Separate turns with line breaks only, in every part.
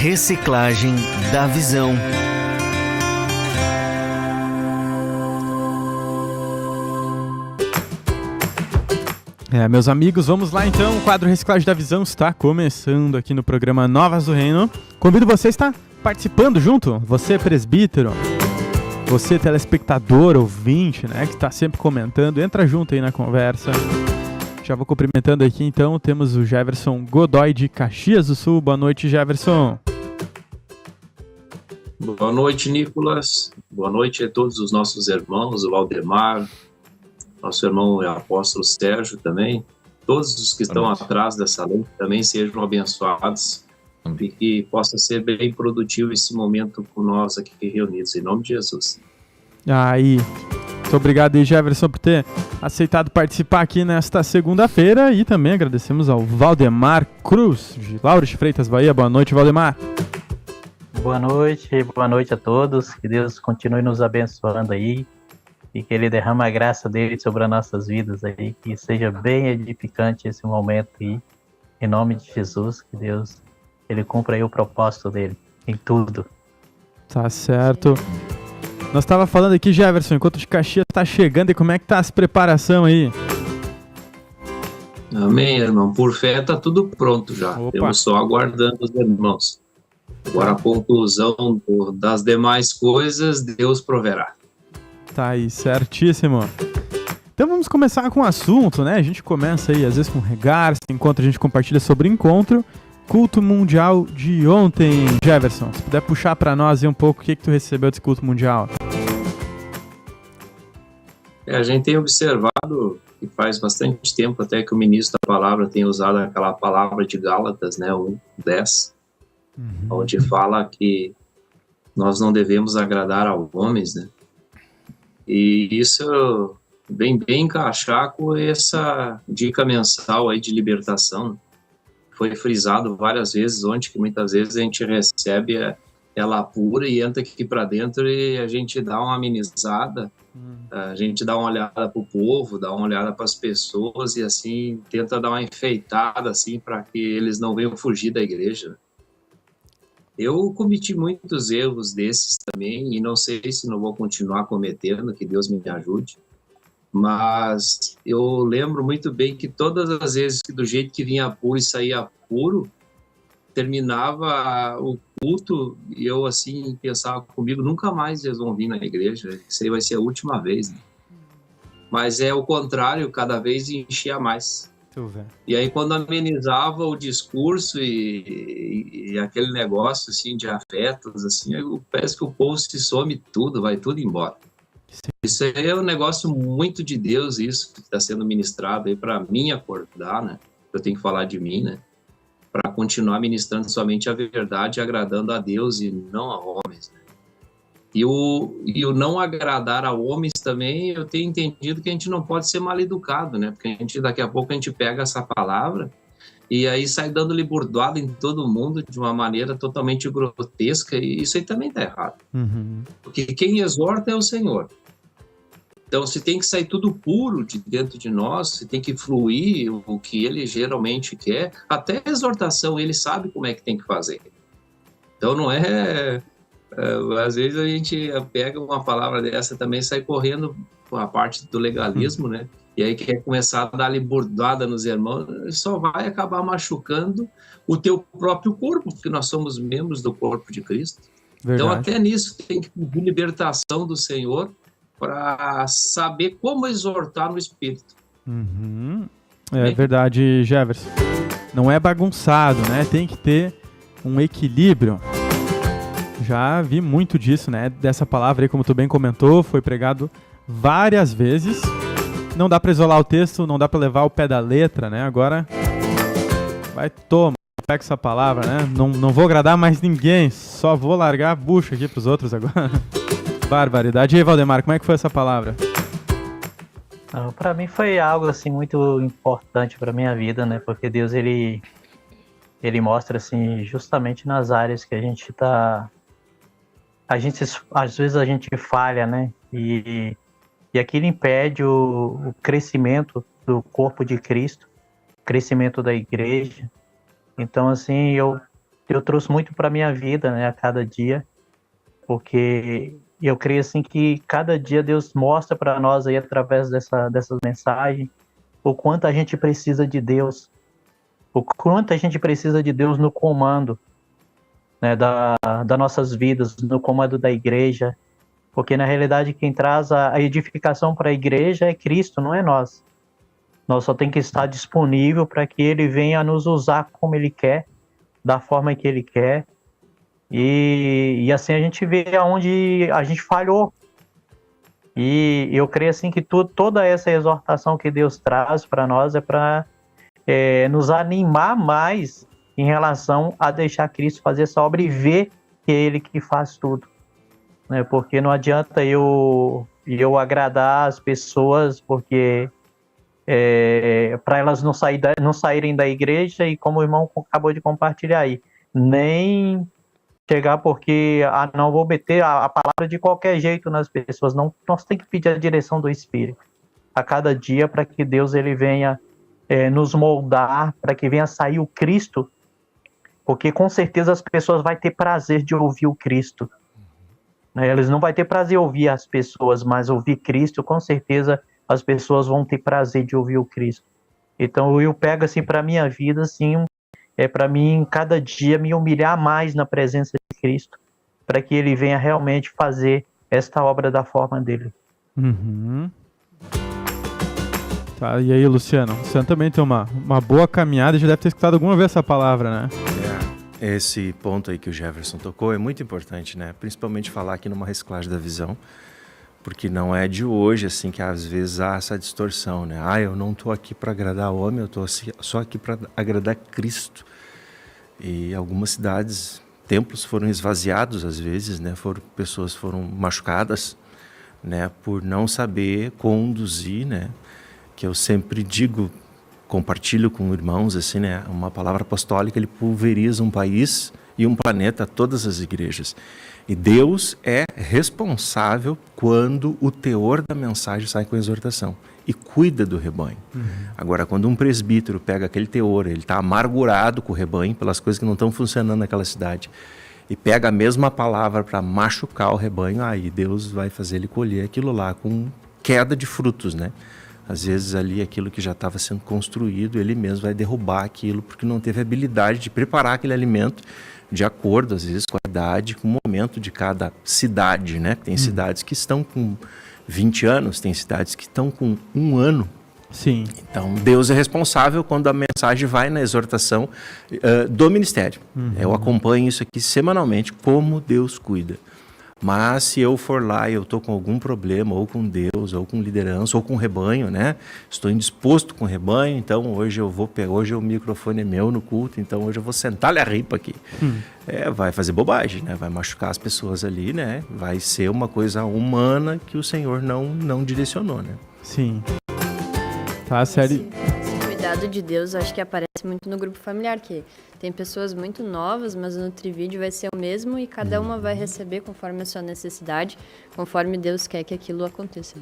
Reciclagem da Visão.
Meus amigos, vamos lá então. O quadro Reciclagem da Visão está começando aqui no programa Novas do Reino. Convido você a estar participando junto. Você, presbítero, você, telespectador, ouvinte, né, que está sempre comentando. Entra junto aí na conversa. Já vou cumprimentando aqui então. Temos o Jefferson Godoy de Caxias do Sul. Boa noite, Jefferson.
Boa noite, Nicolas. Boa noite a todos os nossos irmãos, o Valdemar, nosso irmão apóstolo Sérgio também. Todos os que estão atrás dessa lei também sejam abençoados e que possa ser bem produtivo esse momento com nós aqui reunidos, em nome de Jesus.
Aí, muito obrigado aí, Jefferson, por ter aceitado participar aqui nesta segunda-feira, e também agradecemos ao Valdemar Cruz, de Lauro de Freitas, Bahia. Boa noite, Valdemar.
Boa noite a todos, que Deus continue nos abençoando aí, e que Ele derrame a graça dele sobre as nossas vidas aí, que seja bem edificante esse momento aí, em nome de Jesus, que Deus, Ele cumpra aí o propósito dele, em tudo.
Tá certo. Nós estava falando aqui, Jefferson, enquanto de Caxias tá chegando, e como é que tá essa preparação aí?
Amém, irmão. Por fé tá tudo pronto já.
Opa.
Temos só aguardando os irmãos. Agora a conclusão das demais coisas, Deus proverá.
Tá aí, certíssimo. Então vamos começar com o assunto, né? A gente começa aí, às vezes, com regar, enquanto a gente compartilha sobre o encontro. Culto mundial de ontem, Jefferson. Se puder puxar para nós aí um pouco, o que tu recebeu desse culto mundial?
A gente tem observado, e faz bastante tempo até que o ministro da palavra tem usado aquela palavra de Gálatas, né, 1:10, onde fala que nós não devemos agradar aos homens, né? E isso vem bem encaixar com essa dica mensal aí de libertação. Foi frisado várias vezes ontem, que muitas vezes a gente recebe ela pura e entra aqui para dentro e a gente dá uma amenizada, a gente dá uma olhada para o povo, dá uma olhada para as pessoas e assim tenta dar uma enfeitada assim para que eles não venham fugir da igreja. Eu cometi muitos erros desses também e não sei se não vou continuar cometendo, que Deus me ajude. Mas eu lembro muito bem que todas as vezes que do jeito que vinha puro e saía puro, terminava o culto e eu assim pensava comigo, nunca mais eles vão vir na igreja, isso aí vai ser a última vez, né? Mas é o contrário, cada vez enchia mais. E aí quando amenizava o discurso e aquele negócio assim de afetos, assim, parece que o povo se some tudo, vai tudo embora. Isso aí é um negócio muito de Deus, isso que está sendo ministrado aí para mim acordar, né? Eu tenho que falar de mim, né? Para continuar ministrando somente a verdade, agradando a Deus e não a homens, né? E o não agradar a homens também, eu tenho entendido que a gente não pode ser mal educado, né? Porque daqui a pouco a gente pega essa palavra e aí sai dando liburdada em todo mundo de uma maneira totalmente grotesca, e isso aí também está errado. Porque quem exorta é o Senhor. Então, se tem que sair tudo puro de dentro de nós, se tem que fluir o que Ele geralmente quer, até a exortação, Ele sabe como é que tem que fazer. Então, não é... às vezes a gente pega uma palavra dessa também e sai correndo com a parte do legalismo, né? E aí quer começar a dar liburdada nos irmãos, só vai acabar machucando o teu próprio corpo, porque nós somos membros do corpo de Cristo. Verdade. Então, até nisso tem que pedir libertação do Senhor para saber como exortar no Espírito.
É verdade, Jefferson. Não é bagunçado, né? Tem que ter um equilíbrio. Já vi muito disso, né? Dessa palavra aí, como tu bem comentou, foi pregado várias vezes. Não dá para isolar o texto, não dá para levar o pé da letra, né? Agora vai, toma, pega essa palavra, né? Não vou agradar mais ninguém, só vou largar a bucha aqui pros outros agora. Barbaridade. E aí, Valdemar, como é que foi essa palavra?
Para mim foi algo assim muito importante para minha vida, né? Porque Deus ele mostra assim justamente nas áreas que a gente às vezes a gente falha, né? E aquilo impede o crescimento do corpo de Cristo, o crescimento da igreja. Então assim, eu eu trouxe muito para minha vida, né, a cada dia, porque eu creio assim que cada dia Deus mostra para nós aí através dessas mensagens o quanto a gente precisa de Deus, o quanto a gente precisa de Deus no comando, né, das nossas vidas, no comando da igreja, porque na realidade quem traz a edificação para a igreja é Cristo, não é nós. Nós só tem que estar disponível para que Ele venha nos usar como Ele quer, da forma que Ele quer, e assim a gente vê aonde a gente falhou. E eu creio assim que toda essa exortação que Deus traz para nós é para nos animar mais em relação a deixar Cristo fazer essa obra e ver que é Ele que faz tudo, né? Porque não adianta eu agradar as pessoas, porque para elas não saírem da igreja, e como o irmão acabou de compartilhar aí, nem chegar porque não vou meter a palavra de qualquer jeito nas pessoas. Não, nós temos que pedir a direção do Espírito a cada dia para que Deus ele venha nos moldar, para que venha sair o Cristo, porque com certeza as pessoas vão ter prazer de ouvir o Cristo, né? Eles não vão ter prazer de ouvir as pessoas, mas ouvir Cristo, com certeza as pessoas vão ter prazer de ouvir o Cristo. Então eu pego assim para minha vida, assim, para mim cada dia me humilhar mais na presença de Cristo, para que Ele venha realmente fazer esta obra da forma dele.
Uhum. Tá, e aí, Luciano? O Luciano também tem uma boa caminhada e já deve ter escutado alguma vez essa palavra, né?
Esse ponto aí que o Jefferson tocou é muito importante, né? Principalmente falar aqui numa reciclagem da visão, porque não é de hoje, assim, que às vezes há essa distorção, né? Eu não estou aqui para agradar o homem, eu estou só aqui para agradar Cristo. E algumas cidades, templos foram esvaziados às vezes, né? Pessoas foram machucadas, né? Por não saber conduzir, né? Que eu sempre digo, compartilho com irmãos, assim, né? Uma palavra apostólica, ele pulveriza um país e um planeta, todas as igrejas. E Deus é responsável quando o teor da mensagem sai com a exortação e cuida do rebanho. Agora, quando um presbítero pega aquele teor, ele está amargurado com o rebanho pelas coisas que não estão funcionando naquela cidade, e pega a mesma palavra para machucar o rebanho, aí Deus vai fazer ele colher aquilo lá com queda de frutos, né? Às vezes ali aquilo que já estava sendo construído, ele mesmo vai derrubar aquilo porque não teve habilidade de preparar aquele alimento de acordo, às vezes, com a idade, com o momento de cada cidade, né? Tem cidades que estão com 20 anos, tem cidades que estão com 1 ano.
Sim.
Então, Deus é responsável quando a mensagem vai na exortação do ministério. Eu acompanho isso aqui semanalmente, como Deus cuida. Mas se eu for lá e eu estou com algum problema, ou com Deus, ou com liderança, ou com rebanho, né? Estou indisposto com o rebanho, então hoje eu vou pegar, hoje o microfone é meu no culto, então hoje eu vou sentar-lhe a ripa aqui. Vai fazer bobagem, né? Vai machucar as pessoas ali, né? Vai ser uma coisa humana que o Senhor não direcionou, né?
Sim. Tá, sério.
Esse cuidado de Deus, acho que aparece muito no grupo familiar, que tem pessoas muito novas, mas o Nutrivídeo vai ser o mesmo e cada uma vai receber conforme a sua necessidade, conforme Deus quer que aquilo aconteça.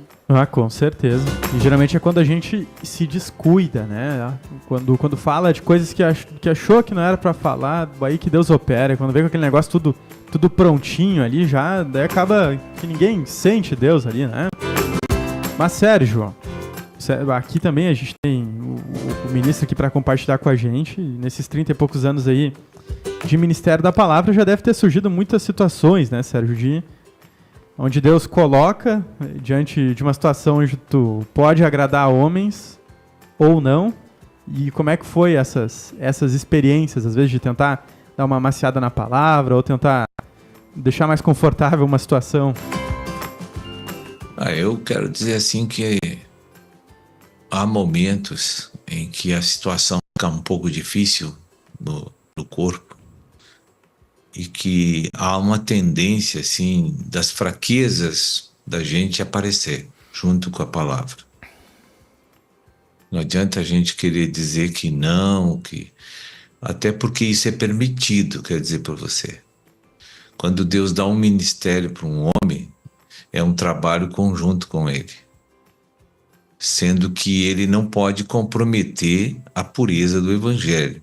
Com certeza. E geralmente é quando a gente se descuida, né? Quando fala de coisas que achou que não era pra falar, aí que Deus opera. Quando vem com aquele negócio tudo prontinho ali, já daí acaba que ninguém sente Deus ali, né? Mas Sérgio, aqui também a gente tem o ministro aqui para compartilhar com a gente. Nesses 30 e poucos anos aí de Ministério da Palavra já deve ter surgido muitas situações, né, Sérgio? Onde Deus coloca diante de uma situação onde tu pode agradar homens ou não. E como é que foi essas experiências, às vezes, de tentar dar uma amaciada na palavra ou tentar deixar mais confortável uma situação?
Eu quero dizer assim que há momentos em que a situação fica um pouco difícil no corpo e que há uma tendência, assim, das fraquezas da gente aparecer junto com a palavra. Não adianta a gente querer dizer que não, até porque isso é permitido, quer dizer para você. Quando Deus dá um ministério para um homem, é um trabalho conjunto com ele, sendo que ele não pode comprometer a pureza do Evangelho.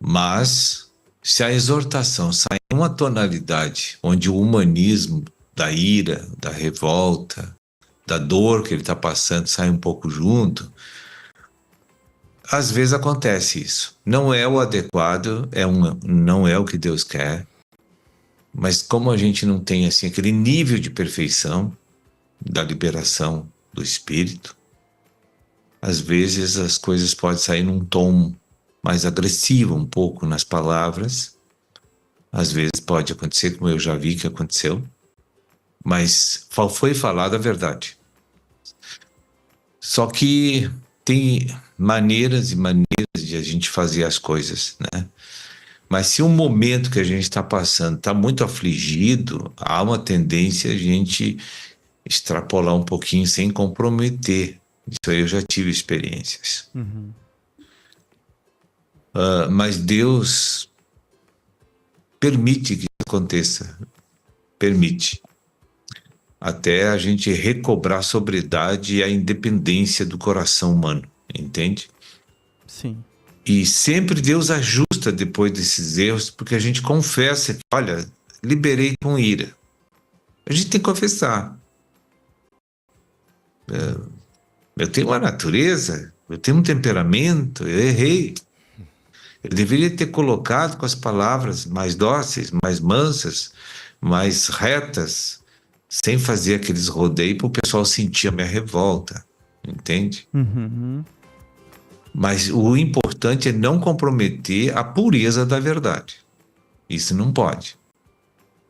Mas Se a exortação sai em uma tonalidade onde o humanismo da ira, da revolta, da dor que ele está passando sai um pouco junto, às vezes acontece isso. Não é o adequado, não é o que Deus quer, mas como a gente não tem assim, aquele nível de perfeição da liberação do Espírito, às vezes as coisas podem sair num tom mais agressivo um pouco nas palavras. Às vezes pode acontecer, como eu já vi que aconteceu, mas foi falada a verdade. Só que tem maneiras e maneiras de a gente fazer as coisas, né? Mas se o momento que a gente está passando está muito afligido, há uma tendência a gente extrapolar um pouquinho sem comprometer. Isso aí eu já tive experiências.
Uhum.
Mas Deus permite que isso aconteça. Permite. Até a gente recobrar a sobriedade e a independência do coração humano. Entende?
Sim.
E sempre Deus ajusta depois desses erros, porque a gente confessa que, olha, liberei com ira. A gente tem que confessar. Eu tenho uma natureza, eu tenho um temperamento, eu errei. Eu deveria ter colocado com as palavras mais dóceis, mais mansas, mais retas, sem fazer aqueles rodeios para o pessoal sentir a minha revolta. Entende?
Uhum.
Mas o importante é não comprometer a pureza da verdade. Isso não pode.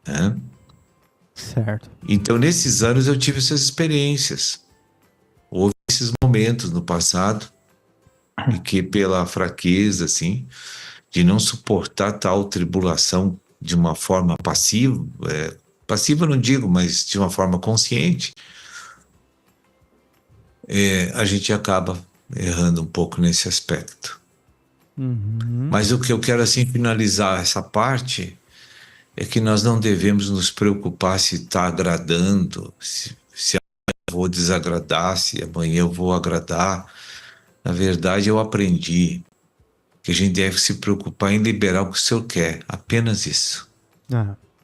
Né?
Certo.
Então, nesses anos, eu tive essas experiências. Houve esses momentos no passado, e que pela fraqueza, assim, de não suportar tal tribulação de uma forma passiva, passiva não digo, mas de uma forma consciente, a gente acaba errando um pouco nesse aspecto.
Uhum.
Mas o que eu quero, assim, finalizar essa parte é que nós não devemos nos preocupar se está agradando, se amanhã eu vou desagradar, se amanhã eu vou agradar. Na verdade, eu aprendi que a gente deve se preocupar em liberar o que o Senhor quer, apenas isso.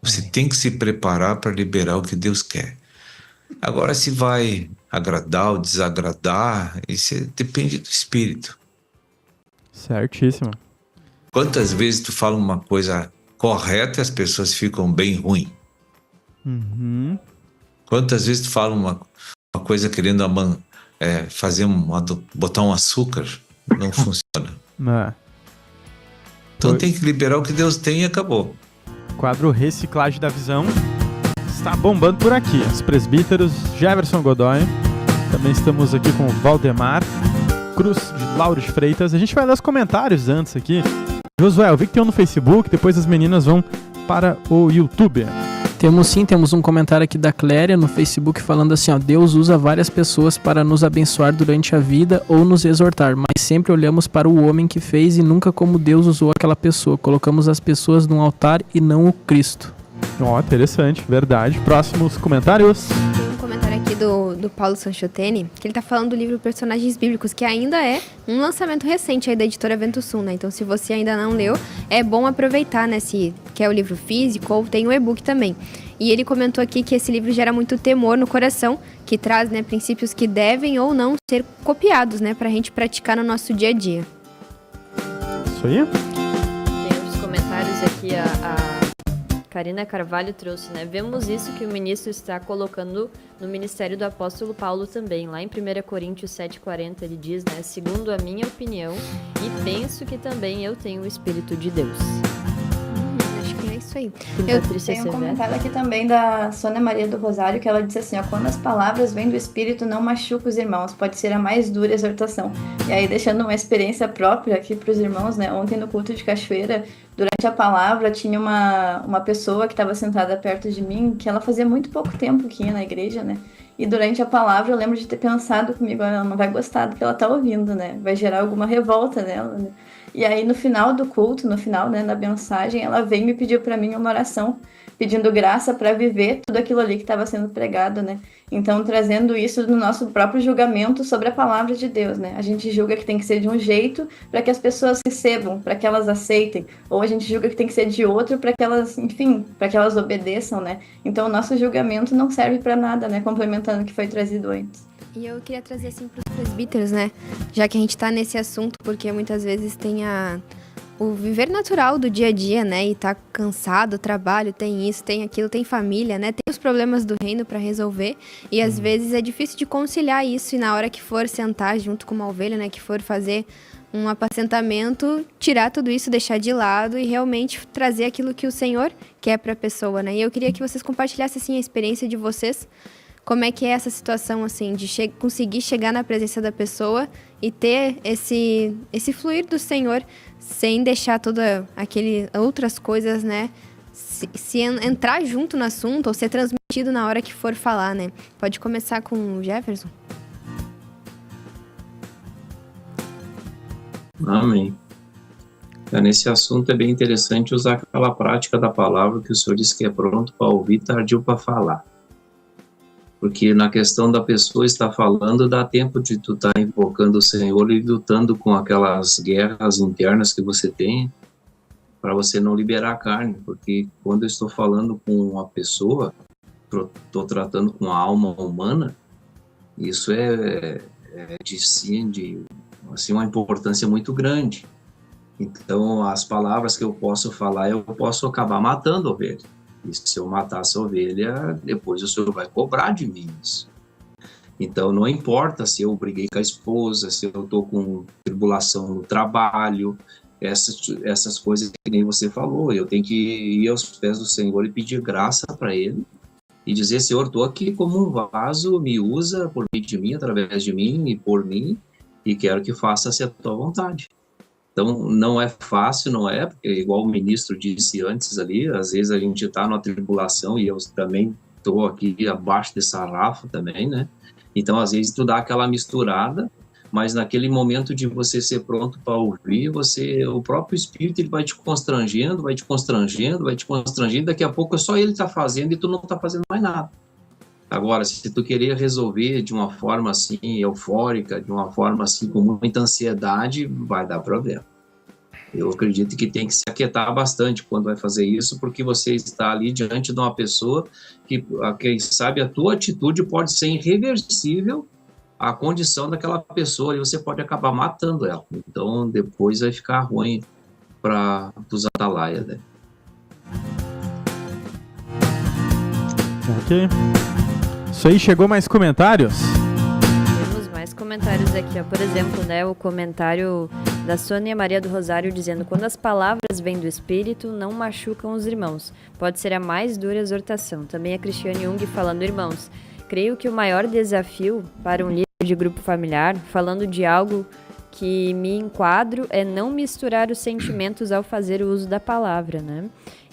Você tem que se preparar para liberar o que Deus quer. Agora, se vai agradar ou desagradar, isso depende do Espírito.
Certíssimo.
Quantas vezes tu fala uma coisa correta e as pessoas ficam bem ruim?
Uhum.
Quantas vezes tu fala uma coisa querendo botar um açúcar, não funciona. Então tem que liberar o que Deus tem e acabou.
Quadro Reciclagem da Visão está bombando por aqui. Os presbíteros Jefferson Godoy. Também estamos aqui com o Valdemar Cruz de Lauro de Freitas. A gente vai ler os comentários antes aqui. Josué, eu vi que tem um no Facebook, depois as meninas vão para o YouTube.
Temos um comentário aqui da Cléria no Facebook falando assim, ó, Deus usa várias pessoas para nos abençoar durante a vida ou nos exortar, mas sempre olhamos para o homem que fez e nunca como Deus usou aquela pessoa. Colocamos as pessoas no altar e não o Cristo.
Ó, interessante, verdade. Próximos comentários.
Tem um comentário aqui do Paulo Sanchotene, que ele tá falando do livro Personagens Bíblicos, que ainda é um lançamento recente aí da editora Vento Sul, né? Então, se você ainda não leu, é bom aproveitar, né? Se quer o livro físico ou tem o e-book também. E ele comentou aqui que esse livro gera muito temor no coração, que traz, né, princípios que devem ou não ser copiados, né? Pra gente praticar no nosso dia a dia.
Isso aí.
Tem outros comentários aqui, a Karina Carvalho trouxe, né? Vemos isso que o ministro está colocando no ministério do apóstolo Paulo também. Lá em 1 Coríntios 7,40 ele diz, né? Segundo a minha opinião, e penso que também eu tenho o Espírito de Deus.
Acho que é isso aí.
Eu tenho um comentário aqui também da Sônia Maria do Rosário, que ela disse assim, ó, quando as palavras vêm do Espírito, não machuca os irmãos, pode ser a mais dura exortação. E aí, deixando uma experiência própria aqui para os irmãos, né, ontem no culto de Cachoeira, durante a palavra, tinha uma pessoa que estava sentada perto de mim, que ela fazia muito pouco tempo que ia na igreja, né, e durante a palavra eu lembro de ter pensado comigo, ela não vai gostar do que ela tá ouvindo, né, vai gerar alguma revolta nela, né. E aí no final do culto, no final, né, da mensagem, ela veio e me pediu para mim uma oração, pedindo graça para viver tudo aquilo ali que estava sendo pregado, né? Então, trazendo isso do nosso próprio julgamento sobre a palavra de Deus, né? A gente julga que tem que ser de um jeito para que as pessoas recebam, para que elas aceitem, ou a gente julga que tem que ser de outro para que elas, enfim, para que elas obedeçam, né? Então, o nosso julgamento não serve para nada, né? Complementando o que foi trazido antes.
E eu queria trazer assim para os presbíteros, né? Já que a gente está nesse assunto, porque muitas vezes tem o viver natural do dia a dia, né? E tá cansado, trabalho, tem isso, tem aquilo, tem família, né? Tem os problemas do reino para resolver. E às vezes é difícil de conciliar isso. E na hora que for sentar junto com uma ovelha, né? Que for fazer um apacentamento, tirar tudo isso, deixar de lado e realmente trazer aquilo que o Senhor quer para a pessoa, né? E eu queria que vocês compartilhassem assim a experiência de vocês. Como é que é essa situação, assim, de conseguir chegar na presença da pessoa e ter esse fluir do Senhor sem deixar outras coisas, né, se entrar junto no assunto ou ser transmitido na hora que for falar, né? Pode começar com o Jefferson.
Amém. Nesse assunto é bem interessante usar aquela prática da palavra que o Senhor disse que é pronto para ouvir, tardio para falar. Porque na questão da pessoa estar falando, dá tempo de tu estar invocando o Senhor e lutando com aquelas guerras internas que você tem, para você não liberar a carne. Porque quando eu estou falando com uma pessoa, estou tratando com a alma humana, isso é de uma importância muito grande. Então, as palavras que eu posso falar, eu posso acabar matando a ovelha. E se eu matar essa ovelha, depois o Senhor vai cobrar de mim isso. Então, não importa se eu briguei com a esposa, se eu estou com tribulação no trabalho, essas coisas que nem você falou, eu tenho que ir aos pés do Senhor e pedir graça para Ele e dizer: Senhor, estou aqui como um vaso, me usa por meio de mim, através de mim e por mim, e quero que faça-se a tua vontade. Então, não é fácil, não é? Porque, igual o ministro disse antes ali, às vezes a gente está numa tribulação e eu também estou aqui abaixo desse sarrafo também, né? Então, às vezes, tu dá aquela misturada, mas naquele momento de você ser pronto para ouvir, o próprio Espírito ele vai te constrangendo, daqui a pouco é só ele está fazendo e tu não está fazendo mais nada. Agora, se tu querer resolver de uma forma assim, eufórica, de uma forma assim, com muita ansiedade, vai dar problema. Eu acredito que tem que se aquietar bastante quando vai fazer isso, porque você está ali diante de uma pessoa que, quem sabe, a tua atitude pode ser irreversível à condição daquela pessoa e você pode acabar matando ela. Então, depois vai ficar ruim para os atalaias, né?
Ok. Isso aí, chegou mais comentários?
Temos mais comentários aqui, ó. Por exemplo, né, o comentário da Sônia Maria do Rosário dizendo: quando as palavras vêm do Espírito, não machucam os irmãos. Pode ser a mais dura exortação. Também a Cristiane Jung falando: irmãos, creio que o maior desafio para um líder de grupo familiar, falando de algo que me enquadro, é não misturar os sentimentos ao fazer o uso da palavra, né?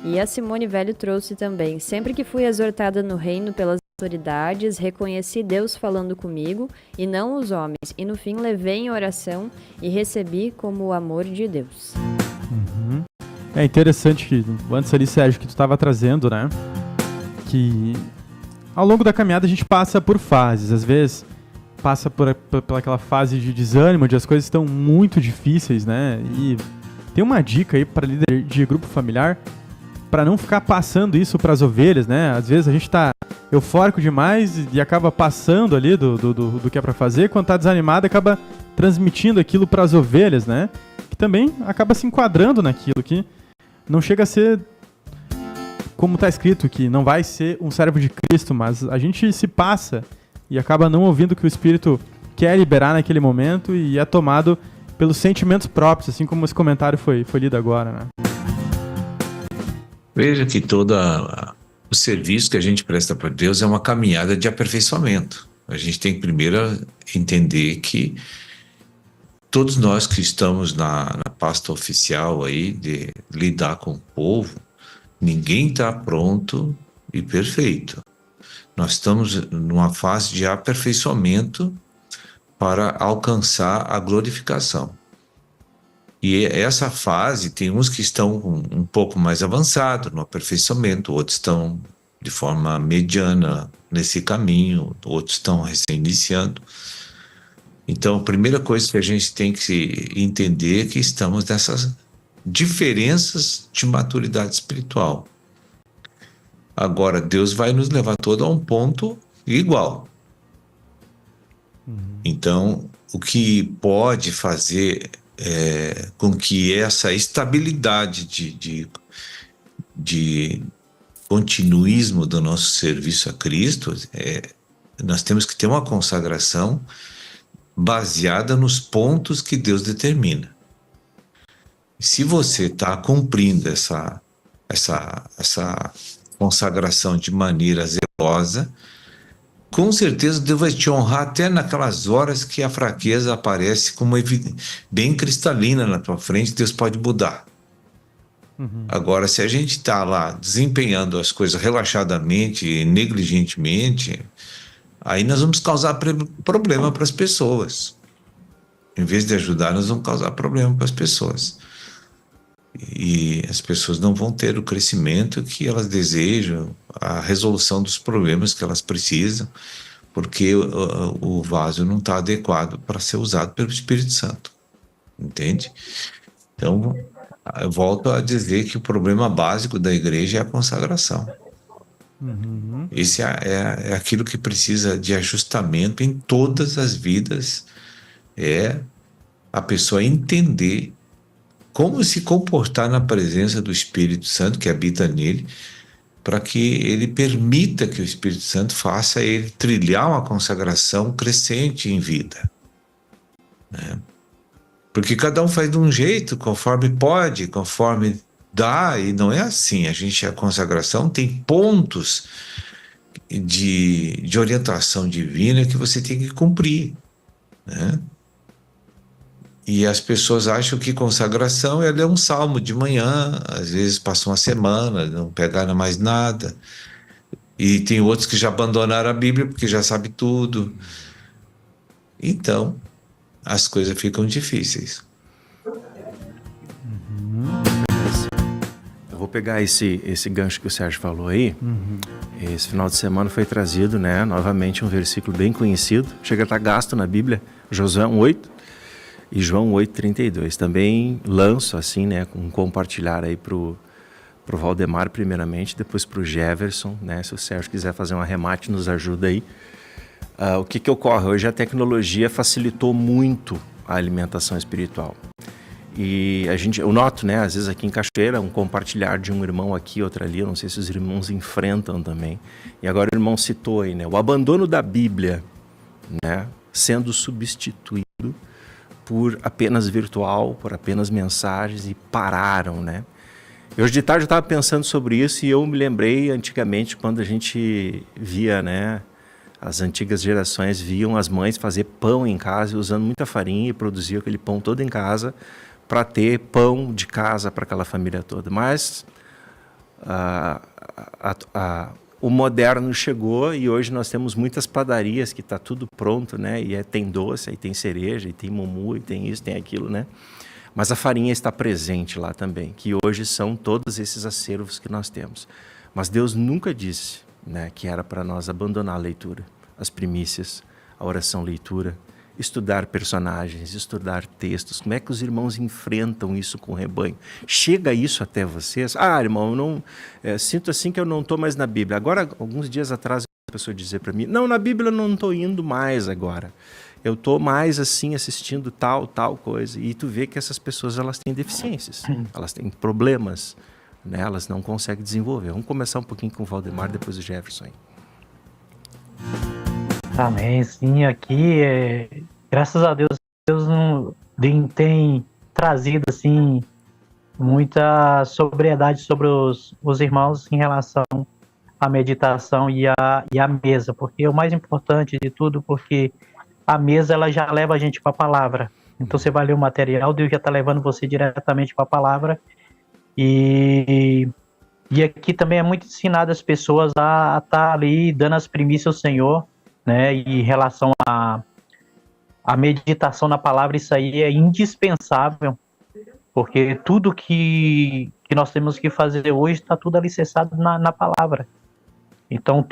E a Simone Velho trouxe também: sempre que fui exortada no reino pelas autoridades, reconheci Deus falando comigo e não os homens, e no fim levei em oração e recebi como o amor de Deus.
Uhum. É interessante que antes ali, Sérgio, que tu estava trazendo, né, que ao longo da caminhada a gente passa por fases, às vezes passa por aquela fase de desânimo, onde as coisas estão muito difíceis, né, e tem uma dica aí para líder de grupo familiar, para não ficar passando isso para as ovelhas, né? Às vezes a gente tá eufórico demais e acaba passando ali do que é para fazer, quando tá desanimado acaba transmitindo aquilo para as ovelhas, né? Que também acaba se enquadrando naquilo, que não chega a ser como tá escrito, que não vai ser um servo de Cristo, mas a gente se passa e acaba não ouvindo o que o Espírito quer liberar naquele momento e é tomado pelos sentimentos próprios, assim como esse comentário foi lido agora, né?
Veja que todo o serviço que a gente presta para Deus é uma caminhada de aperfeiçoamento. A gente tem que primeiro entender que todos nós que estamos na pasta oficial aí de lidar com o povo, ninguém está pronto e perfeito. Nós estamos numa fase de aperfeiçoamento para alcançar a glorificação. E essa fase, tem uns que estão um pouco mais avançados no aperfeiçoamento, outros estão de forma mediana nesse caminho, outros estão recém-iniciando. Então, a primeira coisa que a gente tem que entender é que estamos nessas diferenças de maturidade espiritual. Agora, Deus vai nos levar todo a um ponto igual. Então, o que pode fazer com que essa estabilidade de continuismo do nosso serviço a Cristo, nós temos que ter uma consagração baseada nos pontos que Deus determina. Se você está cumprindo essa consagração de maneira zelosa, com certeza Deus vai te honrar até naquelas horas que a fraqueza aparece como bem cristalina na tua frente. Deus pode mudar. Agora, se a gente está lá desempenhando as coisas relaxadamente, negligentemente, aí nós vamos causar problema para as pessoas. Em vez de ajudar, nós vamos causar problema para as pessoas. E as pessoas não vão ter o crescimento que elas desejam, a resolução dos problemas que elas precisam, porque o vaso não está adequado para ser usado pelo Espírito Santo. Entende? Então, eu volto a dizer que o problema básico da igreja é a consagração. Esse é aquilo que precisa de ajustamento em todas as vidas, é a pessoa entender como se comportar na presença do Espírito Santo que habita nele, para que ele permita que o Espírito Santo faça ele trilhar uma consagração crescente em vida, né? Porque cada um faz de um jeito, conforme pode, conforme dá, e não é assim. A consagração tem pontos de orientação divina que você tem que cumprir, né? E as pessoas acham que consagração é ler um salmo de manhã, às vezes passa uma semana, não pegaram mais nada. E tem outros que já abandonaram a Bíblia porque já sabe tudo. Então, as coisas ficam difíceis.
Eu vou pegar esse gancho que o Sérgio falou aí. Esse final de semana foi trazido, né, novamente um versículo bem conhecido, chega a estar gasto na Bíblia, Josué 1:8 e João 8:32. Também lanço assim, né, com compartilhar aí pro Valdemar primeiramente, depois pro Jefferson, né, se o Sérgio quiser fazer um arremate, nos ajuda aí. O que ocorre? Hoje a tecnologia facilitou muito a alimentação espiritual. E eu noto, né, às vezes aqui em Cachoeira, um compartilhar de um irmão aqui, outro ali, eu não sei se os irmãos enfrentam também. E agora o irmão citou aí, né, o abandono da Bíblia, né, sendo substituído por apenas virtual, por apenas mensagens, e pararam, né. Hoje de tarde eu estava pensando sobre isso e eu me lembrei antigamente quando a gente via, né, as antigas gerações viam as mães fazer pão em casa usando muita farinha e produziam aquele pão todo em casa para ter pão de casa para aquela família toda. Mas o moderno chegou e hoje nós temos muitas padarias que está tudo pronto, né? E tem doce, aí tem cereja, e tem mumu, e tem isso, tem aquilo, né? Mas a farinha está presente lá também, que hoje são todos esses acervos que nós temos. Mas Deus nunca disse, né, que era para nós abandonar a leitura, as primícias, a oração, leitura, estudar personagens, estudar textos. Como é que os irmãos enfrentam isso com o rebanho? Chega isso até vocês? Irmão, eu não sinto assim que eu não estou mais na Bíblia. Agora, alguns dias atrás, a pessoa dizer para mim, não, na Bíblia eu não estou indo mais agora. Eu estou mais assim assistindo tal coisa. E tu vê que essas pessoas, elas têm deficiências, elas têm problemas, né? Elas não conseguem desenvolver. Vamos começar um pouquinho com o Valdemar, depois o Jefferson aí.
Amém, sim, aqui, graças a Deus, tem trazido, assim, muita sobriedade sobre os irmãos em relação à meditação e à mesa, porque o mais importante de tudo, porque a mesa, ela já leva a gente para a palavra. Então, você vai ler o material, Deus já está levando você diretamente para a palavra, e aqui também é muito ensinado as pessoas a estar ali dando as primícias ao Senhor, né, e em relação à meditação na palavra, isso aí é indispensável, Porque tudo que nós temos que fazer hoje está tudo alicerçado na palavra. Então,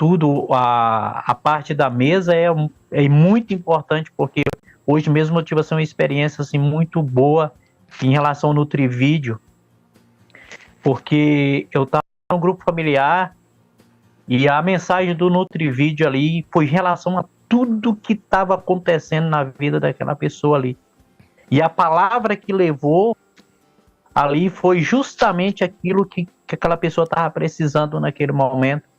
a parte da mesa é muito importante, porque hoje mesmo eu tive assim, uma experiência assim, muito boa em relação ao Nutrivídeo, porque eu estava num grupo familiar e a mensagem do Nutrivídeo ali foi em relação a tudo que estava acontecendo na vida daquela pessoa ali. E a palavra que levou ali foi justamente aquilo que aquela pessoa estava precisando naquele momento.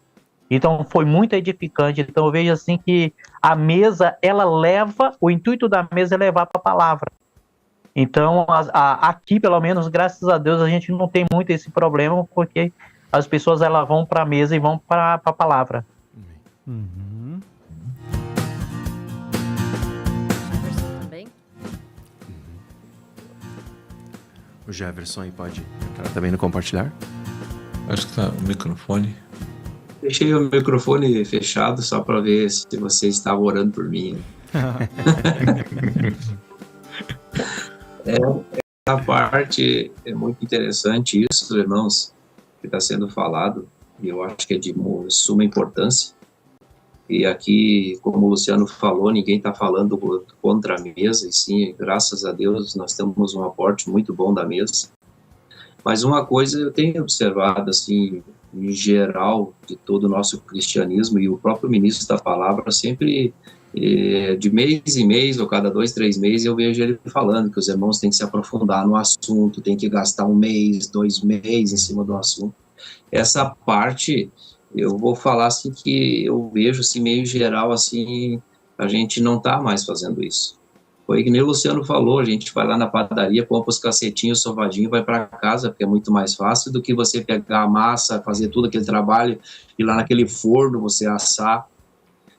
Então foi muito edificante. Então eu vejo assim que a mesa, o intuito da mesa é levar para a palavra. Então aqui, pelo menos, graças a Deus, a gente não tem muito esse problema, porque as pessoas elas vão para a mesa e vão para a palavra.
Uhum.
Também?
O Jefferson aí pode entrar também no compartilhar?
Acho que tá o microfone.
Deixei o microfone fechado só para ver se você estava orando por mim. Essa parte é muito interessante, isso, irmãos, que está sendo falado, e eu acho que é de suma importância. E aqui, como o Luciano falou, ninguém está falando contra a mesa, e sim, graças a Deus, nós temos um aporte muito bom da mesa. Mas uma coisa eu tenho observado, assim, em geral, de todo o nosso cristianismo, e o próprio ministro da palavra sempre, de mês em mês, ou cada 2, 3 meses, eu vejo ele falando que os irmãos têm que se aprofundar no assunto, tem que gastar 1 mês, 2 meses em cima do assunto. Essa parte, eu vou falar assim que eu vejo, assim, meio geral, assim, a gente não está mais fazendo isso. Foi que nem o Luciano falou, a gente vai lá na padaria, compra os cacetinhos, sovadinho, vai para casa, porque é muito mais fácil do que você pegar a massa, fazer todo aquele trabalho, ir lá naquele forno, você assar.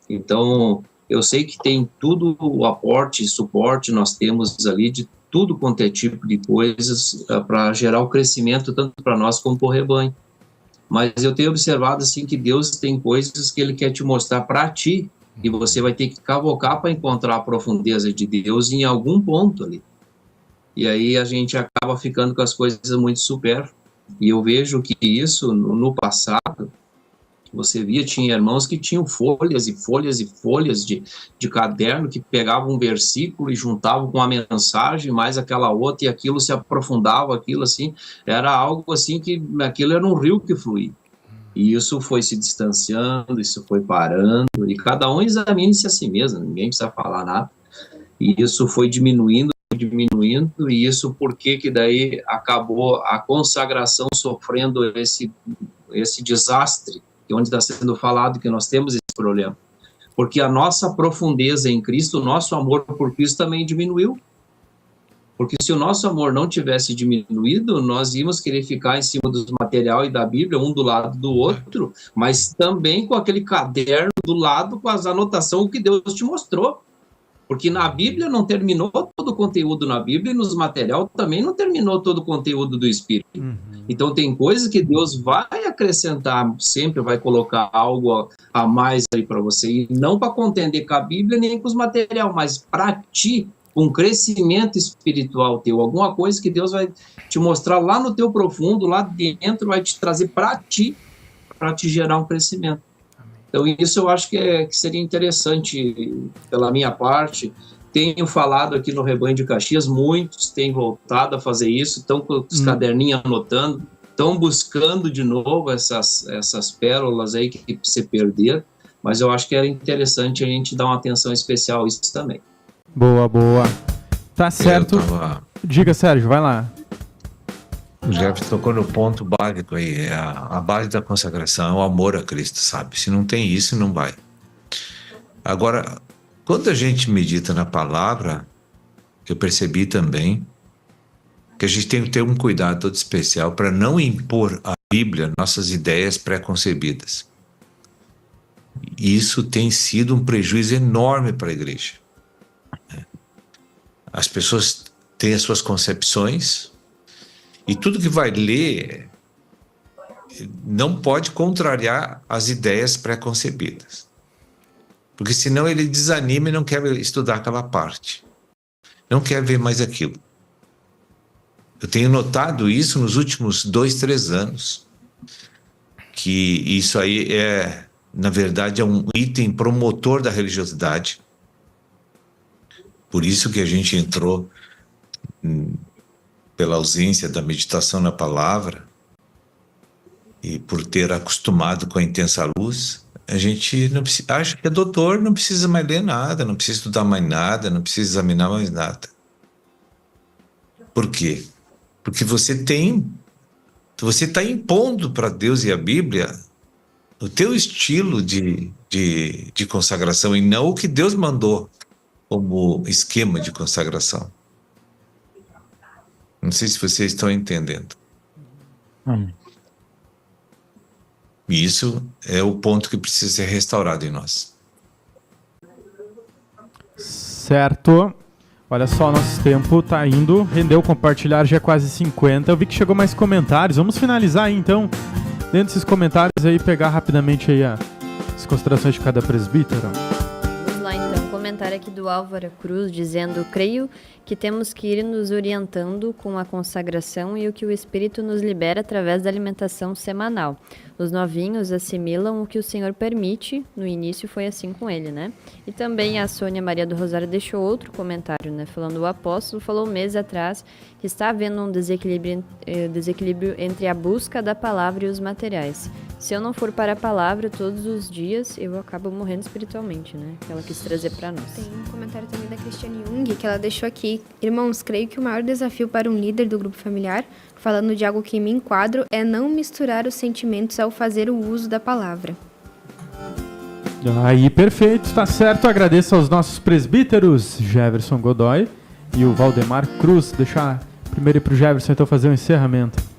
Então, eu sei que tem tudo o aporte, suporte, nós temos ali de tudo quanto é tipo de coisas para gerar o crescimento, tanto para nós como para o rebanho. Mas eu tenho observado, assim, que Deus tem coisas que Ele quer te mostrar para ti, e você vai ter que cavocar para encontrar a profundeza de Deus em algum ponto ali. E aí a gente acaba ficando com as coisas muito supérfluas. E eu vejo que isso, no passado, você via, tinha irmãos que tinham folhas e folhas e folhas de caderno, que pegavam um versículo e juntavam com a mensagem, mais aquela outra, e aquilo se aprofundava, aquilo assim, era algo assim que, aquilo era um rio que fluía. E isso foi se distanciando, isso foi parando, e cada um examine-se a si mesmo, ninguém precisa falar nada. E isso foi diminuindo, e isso porque que daí acabou a consagração sofrendo esse desastre, onde está sendo falado que nós temos esse problema. Porque a nossa profundeza em Cristo, o nosso amor por Cristo também diminuiu. Porque se o nosso amor não tivesse diminuído, nós íamos querer ficar em cima do material e da Bíblia, um do lado do outro, mas também com aquele caderno do lado, com as anotações que Deus te mostrou. Porque na Bíblia não terminou todo o conteúdo na Bíblia, e nos materiais também não terminou todo o conteúdo do Espírito. Então tem coisas que Deus vai acrescentar, sempre vai colocar algo a mais ali para você, e não para contender com a Bíblia nem com os materiais, mas para ti, um crescimento espiritual teu, alguma coisa que Deus vai te mostrar lá no teu profundo, lá dentro, vai te trazer para ti gerar um crescimento. Então isso eu acho que seria interessante pela minha parte. Tenho falado aqui no Rebanho de Caxias, muitos têm voltado a fazer isso, estão com os caderninhos anotando, estão buscando de novo essas pérolas aí que se perderam, mas eu acho que era interessante a gente dar uma atenção especial a isso também.
Boa. Tá certo. Diga, Sérgio, vai lá.
O Jeff tocou no ponto básico aí. A base da consagração é o amor a Cristo, sabe? Se não tem isso, não vai. Agora, quando a gente medita na palavra, eu percebi também que a gente tem que ter um cuidado todo especial para não impor à Bíblia nossas ideias pré-concebidas. Isso tem sido um prejuízo enorme para a igreja. As pessoas têm as suas concepções e tudo que vai ler não pode contrariar as ideias pré-concebidas. Porque senão ele desanima e não quer estudar aquela parte. Não quer ver mais aquilo. Eu tenho notado isso nos últimos 2, 3 anos, que isso aí na verdade, é um item promotor da religiosidade. Por isso que a gente entrou pela ausência da meditação na palavra e por ter acostumado com a intensa luz, a gente acha que é doutor, não precisa mais ler nada, não precisa estudar mais nada, não precisa examinar mais nada. Por quê? Porque você está impondo para Deus e a Bíblia o teu estilo de consagração e não o que Deus mandou como esquema de consagração. Não sei se vocês estão entendendo. E isso é o ponto que precisa ser restaurado em nós.
Certo. Olha só, nosso tempo tá indo. Rendeu compartilhar, já é quase 50. Eu vi que chegou mais comentários. Vamos finalizar aí, então. Dentro desses comentários aí, pegar rapidamente aí as considerações de cada presbítero.
Vamos lá, então. Comentário aqui do Álvaro Cruz, dizendo: creio que temos que ir nos orientando com a consagração e o que o Espírito nos libera através da alimentação semanal. Os novinhos assimilam o que o Senhor permite. No início foi assim com ele, né? E também a Sônia Maria do Rosário deixou outro comentário, né? Falando: o apóstolo falou meses atrás que está havendo um desequilíbrio entre a busca da palavra e os materiais. Se eu não for para a palavra todos os dias, eu acabo morrendo espiritualmente, né? Que ela quis trazer para nós.
Tem um comentário também da Cristiane Jung, que ela deixou aqui: irmãos, creio que o maior desafio para um líder do grupo familiar, falando de algo que me enquadro, é não misturar os sentimentos ao fazer o uso da palavra.
Aí, perfeito, tá certo. Agradeço aos nossos presbíteros, Jefferson Godoy e o Valdemar Cruz. Deixar primeiro ir pro Jefferson, então, fazer um encerramento.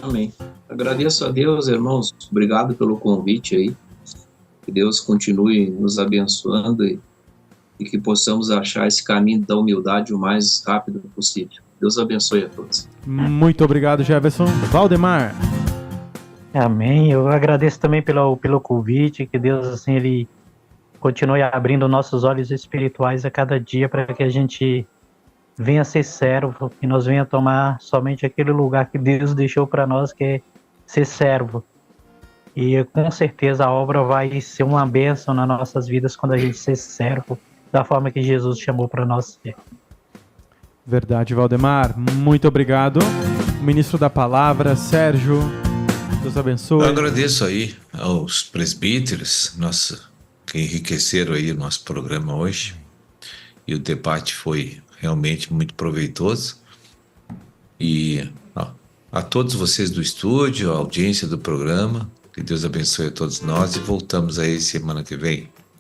Amém. Agradeço a Deus, irmãos. Obrigado pelo convite aí. Que Deus continue nos abençoando e que possamos achar esse caminho da humildade o mais rápido possível. Deus abençoe a todos.
Muito obrigado, Jefferson. Valdemar.
Amém. Eu agradeço também pelo convite, que Deus, assim, Ele continue abrindo nossos olhos espirituais a cada dia para que a gente venha ser servo, que nós venha tomar somente aquele lugar que Deus deixou para nós, que é ser servo. E com certeza a obra vai ser uma bênção nas nossas vidas quando a gente ser servo da forma que Jesus chamou para nós ser.
Verdade, Valdemar. Muito obrigado. O ministro da palavra, Sérgio, Deus abençoe.
Eu agradeço aí aos presbíteros que enriqueceram aí o nosso programa hoje. E o debate foi realmente muito proveitoso. E a todos vocês do estúdio, a audiência do programa, que Deus abençoe a todos nós e voltamos aí semana que vem.